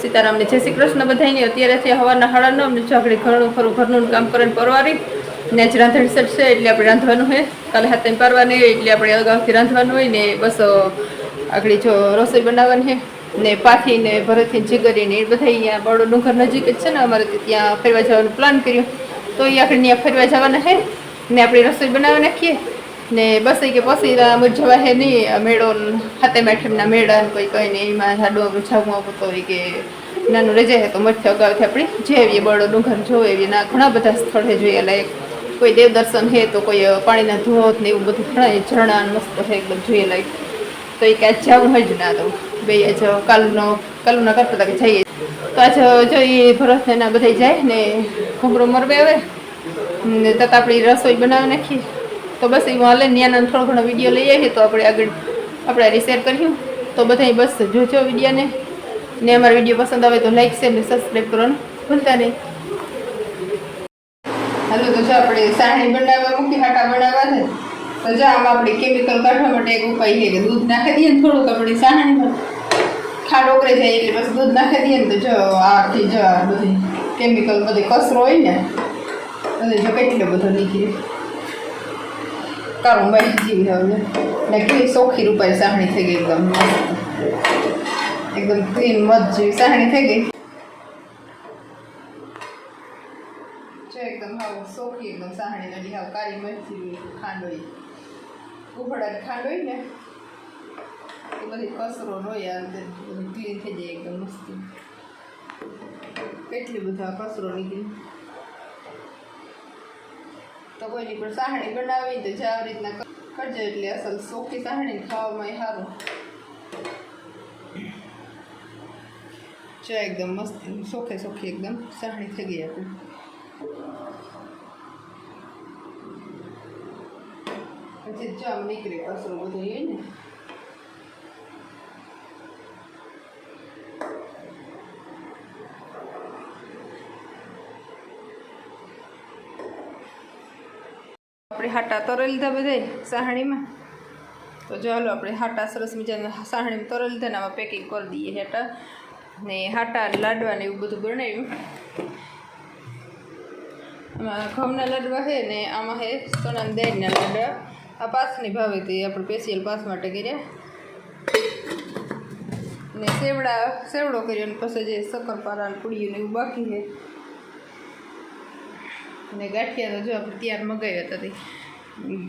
સીતારામને જય શ્રી કૃષ્ણ બધાને। અત્યારેથી સવારના 9:30 ઝાકડી ઘણું ખરું ઘરનું કામ કરીને પરવારી ને જ રાંધણ સેટ છે એટલે આપણે રાંધવાનું હોય। કાલે હાથે પારવાની હોય એટલે આપણે અગાઉથી રાંધવાનું હોય ને બસ આગળ જો રસોઈ બનાવવાની છે ને પાથી ને ભરતથી જીગરીને એ બધા અહીંયા બળો ડુંગર નજીક જ છે ને અમારે ત્યાં ફરવા જવાનું પ્લાન કર્યું તો એ આપણે ત્યાં ફરવા જવાના છે ને આપણે રસોઈ બનાવી નાખીએ ને બસ કે પછી જવા હે નહીં મેળો હાથે મેઠમના મેળા કોઈ કઈ ને એમાં સાડું જવું આવતું હોય કે નાનું રજા હે તો મઠ અગાઉથી આપણે જેવીએ બળો ડુંગર જોવે ના ઘણા બધા સ્થળે જોઈએ લાયક કોઈ દેવ દર્શન હે તો કોઈ પાણીના ધોધ ને એવું બધું ઘણા ઝરણા મસ્ત છે એકદમ જોઈએ લાયક તો એ કાંઈ જવું હોય જ ના તો બે જ કાલુના કરતા હતા કે જઈએ તો આજ જો એ ભરત એના બધા જાય ને ઘૂમરો મરવે આવે ને તત આપણી રસોઈ બનાવી નાખીએ તો બસ એ હાલે ત્યાંના થોડો ઘણો વિડીયો લઈ આવીએ તો આપણે આગળ આપણે શેર કર્યું તો બધા બસ જોજો વિડીયોને ને અમારો વિડીયો પસંદ આવે તો લાઈક શેર ને સબસ્ક્રાઈબ કરવાનું ભૂલતા નહીં। હાલો તો જો આપણે સાહણી બનાવવા મૂકી હાટા બનાવવા છે તો જો આમાં આપણે કેમિકલ કાઢવા માટે એક ઉપાય છે કે દૂધ નાખી દઈએ ને થોડુંક આપણી સાહણીમાં ખાડ ઓગળી જાય એટલે પછી દૂધ નાખી દઈએ ને તો જો આથી જો બધી કેમિકલ બધી કચરો હોય ને બધે જો કેટલો બધો નીકળે કારું મારી જેવી હવે ને કેવી સોખી રૂપારી સાહણી થઈ ગઈ એકદમ એકદમ ક્રીમ મધ જેવી સાહણી થઈ ગઈ જો એકદમ હાવ સોખી એકદમ સાહણી નડી હાવ કાળી મરચી ખાંડ હોય ઉભડાની ખાંડ હોય ને એ બધી કચરો હોય અંદર બધું ક્લીન થઈ જાય એકદમ મસ્તી કેટલી બધા કચરો નીકળી તો કોઈની પણ સાહણી બનાવી તો જે આવી રીતના કરજો એટલે અસલ સોખી સાહણી ખાવામાં સારું જો એકદમ મસ્ત સોખે સોખી એકદમ સાહણી થઈ ગઈ આપણી પછી જો આમ નીકળે કચરો બધો હોય ને આપણે હાટા તરી લીધા બધા સાહણીમાં તો ચાલો આપણે હાટા સરસ મજાના સાહણીમાં તરી લીધા ને આમાં પેકિંગ કરી દઈએ હાટા ને હાટા લાડવા ને એવું બધું બનાવ્યું આમાં ઘઉંના લાડવા છે ને આમાં છે સોનાના દેડના લાડવા આ પાસની ભાવે તે આપણે સ્પેશિયલ પાસ માટે કર્યા ને સેવડો કર્યો ને પછી જે શક્કરપારા પૂડીયું ને એવું બાકી છે ને ગાંઠિયા તો જો આપણે તૈયાર મગાવ્યા હતા તે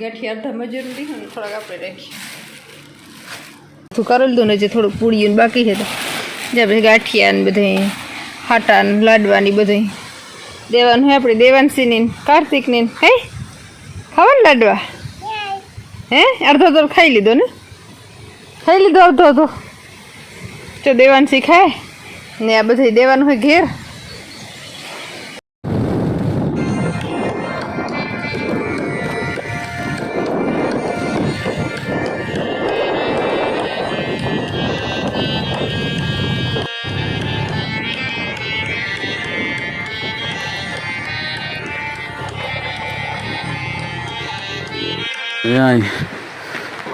ગાંઠિયા અડધા મજૂર દીધું ને થોડાક આપણે રાખીએ તું કરેલું હતું ને જે થોડુંક પૂડીયું બાકી છે તો જે પછી ગાંઠિયા ને બધે હાટા ને લાડવા ને બધું દેવાનું હોય આપણે દેવાંશીની કાર્તિકની હે ખાવાનું લાડવા હે અડધો તો ખાઈ લીધો ને ખાઈ લીધો અડધો તો જો દેવાંશી ખાય ને આ બધું દેવાનું હોય ઘેર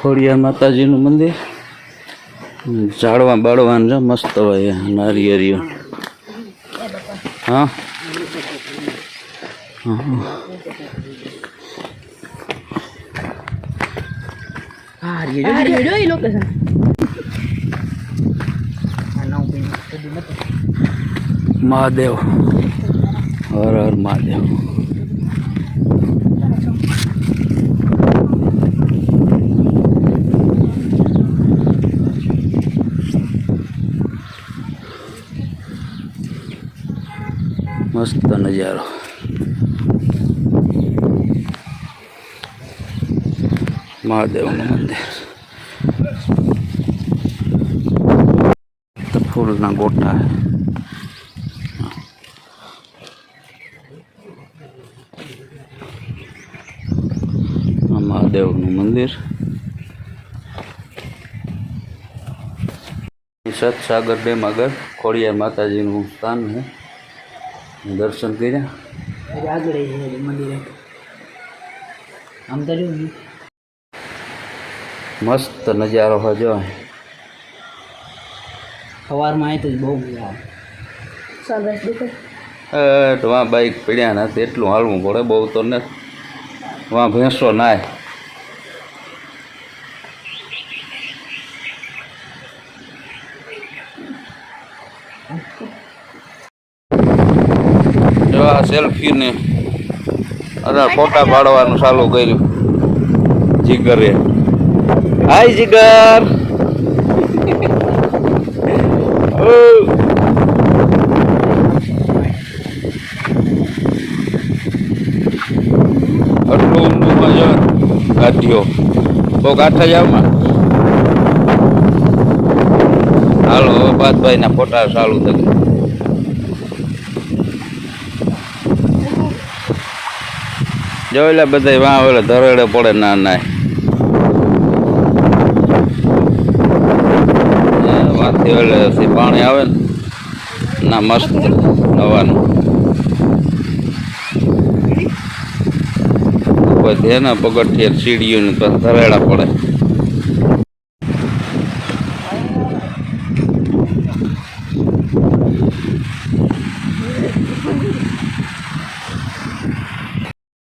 ખોડિયાર માતાજીનું મંદિર ઝાડવા બાળવાનું છે મસ્ત હોય નારિયેળીઓ હા મહાદેવ હર હર મહાદેવ મસ્ત નજારો મહાદેવનું મંદિર તો ફૂલના ગોટા મહાદેવનું મંદિર સતસાગર ડેમ આગળ ખોડિયાર માતાજીનું સ્થાન છે દર્શન કર્યા આગળ મંદિર આમ તો મસ્ત નજારો હોય જો સવારમાં આવી તો બહુ મજા આવે સનરાઈઝ દેખાય તો વાં બાઈક પડ્યા નથી એટલું હાલવું પડે બહુ તો ને વાં ભેંસો નાય જો આ સેલ્ફીને અરે ફોટા પાડવાનું ચાલુ કર્યું જીગરે હાય જીગર ઓ આટલું ઊંડું જો ગાંઠિયો બહુ ગાંઠા જાવમાં હાલો બાદભાઈના ફોટા ચાલુ થઈ જોઈ લે બધા વાં ઓલે ધરેડે પડે ના નાય વાંથી ઓલેથી પાણી આવે ને ના મસ્ત નવાનું પછી એના પગથિયે સીડીઓ ને ધરેડા પડે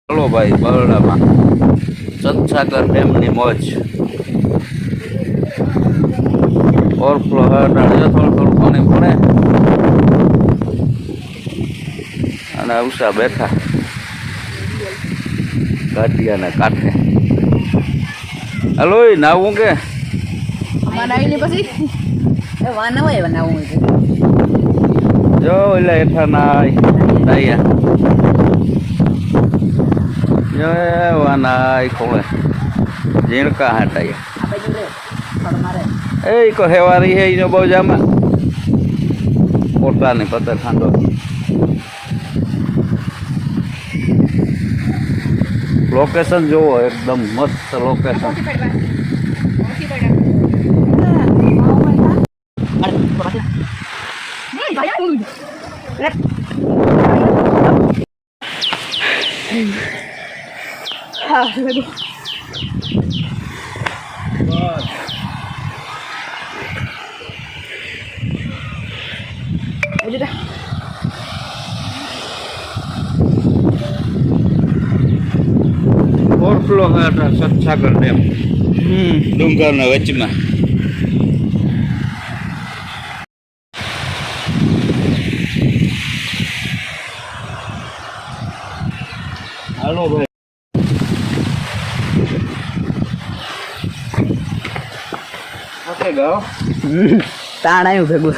ચલો ભાઈ બરડામાં સતસાગર ડેમની મોજ ઓવરફ્લો હટાડે થોડું થોડું પાણી પડે અને ઉષા બેઠા ગાંઠિયાના કાંઠે હલો નાવું કે નાવીને પછી વાના હોય બનાવવું જો એટલે હેઠા નાય જો વાના ખોળે ઝીણકા હાટાયા એ કો હેવારી હે ઈનો બહુ જામાં પોતાની પતે ખાંડો લોકેશન જોવો એકદમ મસ્ત લોકેશન ઓવરફ્લો સતસાગર ડેમ ડુંગરના વચમાં હાલો ભાઈ ઓકે ગયો તાણ આવ્યું ભેગું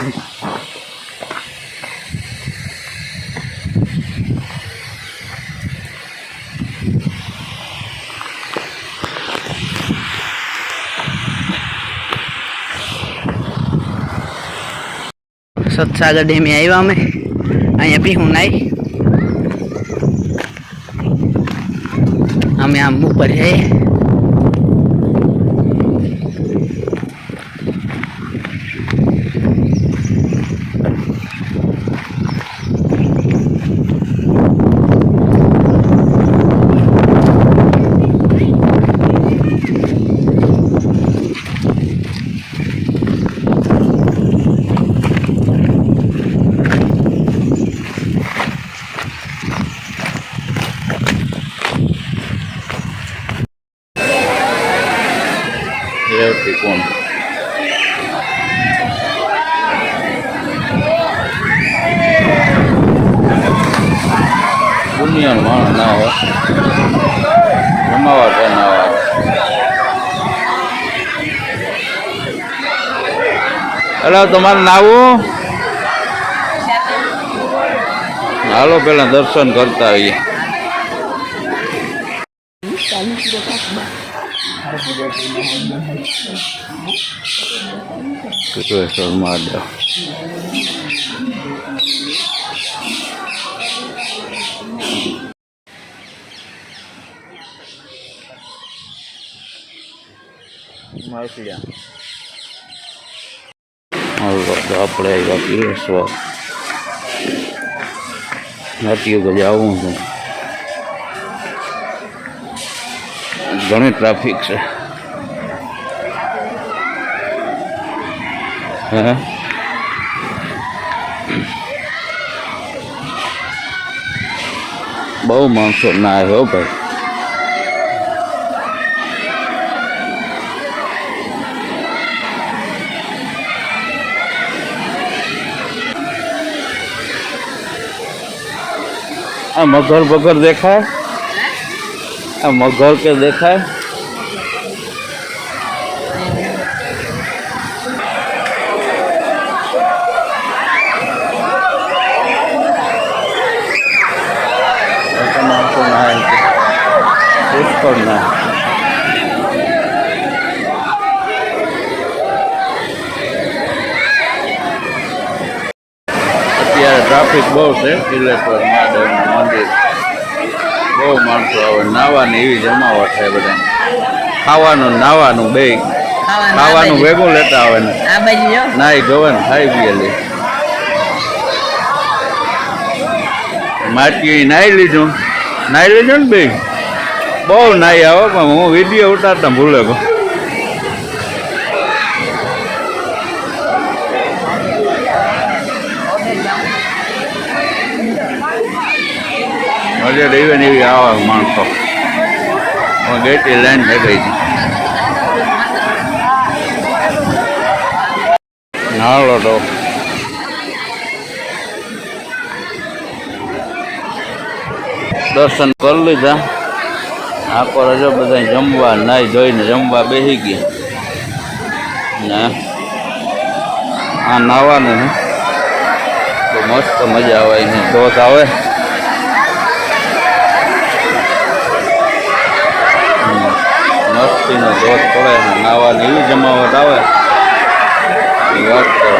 સતસાગર ડેમે આવ્યા અમે અહીંયા બી હું નાઈ અમે આમ ઉપર જઈએ રેવતી કોણ દુનિયાનો માણસ ના હોય રમાવા છે ના હોય એટલે તમારે નાવું હાલો પેલા દર્શન કરતા આવીએ કુટેશ્વર મહાદેવ આપણે આવ્યા પીરેશ્વર નથી કે આવું છું ઘણી ટ્રાફિક છે હે બહુ માણસો ના આવ્યો ભાઈ. આ મગર બગર દેખાય, આ મગર કે દેખાય. પુષ્કળ ના અત્યારે ટ્રાફિક બહુ છે. કિલ્લેશ્વર મહાદેવનું મંદિર બહુ માણસો આવે. નાવાની એવી જમાવટ છે બધા. ખાવાનું નાવાનું બે ખાવાનું ભેગું લેતા આવે ને નાઈ ધોવે ને ખાઈ પીએ લે. માટી નાઈ લીધું ને બે બહુ નાઈ આવે પણ હું વિડીયો ઉતારતા ભૂલે ગયો. મજા એવી ને એવી આવે માણસો. ગેટની લાઈન થઈ ગઈ હતી. હાલો તો દર્શન કરી લીધા. આખો રજો બધા જમવા નાઈ ધોઈને જમવા બેસી ગયા ને આ નાવાનું તો મસ્ત મજા આવે. એને ધોધ આવે મસ્તીનો ધોધ પડે નાવાની એવી જમાવટ આવે એ વાત કરો.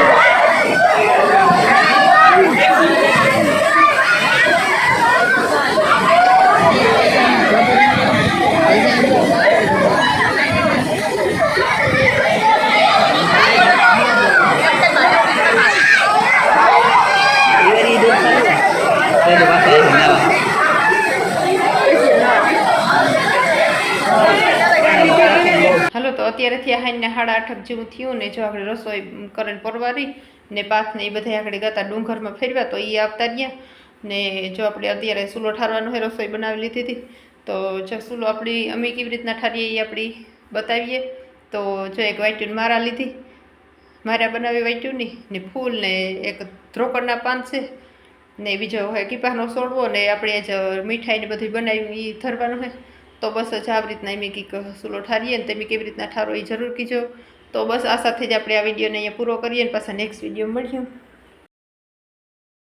હાલો તો અત્યારે થયા હાઈને 8:30 જેવું થયું ને જો આપણે રસોઈ કરીને પરવારી ને પાથ ને એ બધા આગળ ગયા ડુંગરમાં ફેરવ્યા તો એ આવતા રહ્યા ને જો આપણે અત્યારે સૂલો ઠારવાનો હોય રસોઈ બનાવી લીધી હતી. તો જો સૂલો આપણી અમે કેવી રીતના ઠારીએ એ આપણી બતાવીએ. તો જો એક વાટ્યું મારા લીધી, મારા બનાવી વાટ્યુંની ને ફૂલ ને એક ધ્રોકડના પાન છે ને બીજો હોય કીપાનો સોડવો ને આપણે જ મીઠાઈ ને બધું બનાવી એ ધરવાનું હોય. તો બસ જ આવી રીતના એમ કંઈક સૂલો ઠારીએ ને તમે કેવી રીતના ઠારો એ જરૂર કીજો. તો બસ આ સાથે જ આપણે આ વિડીયોને અહીંયા પૂરો કરીએ ને પાછા નેક્સ્ટ વિડીયો મળીએ.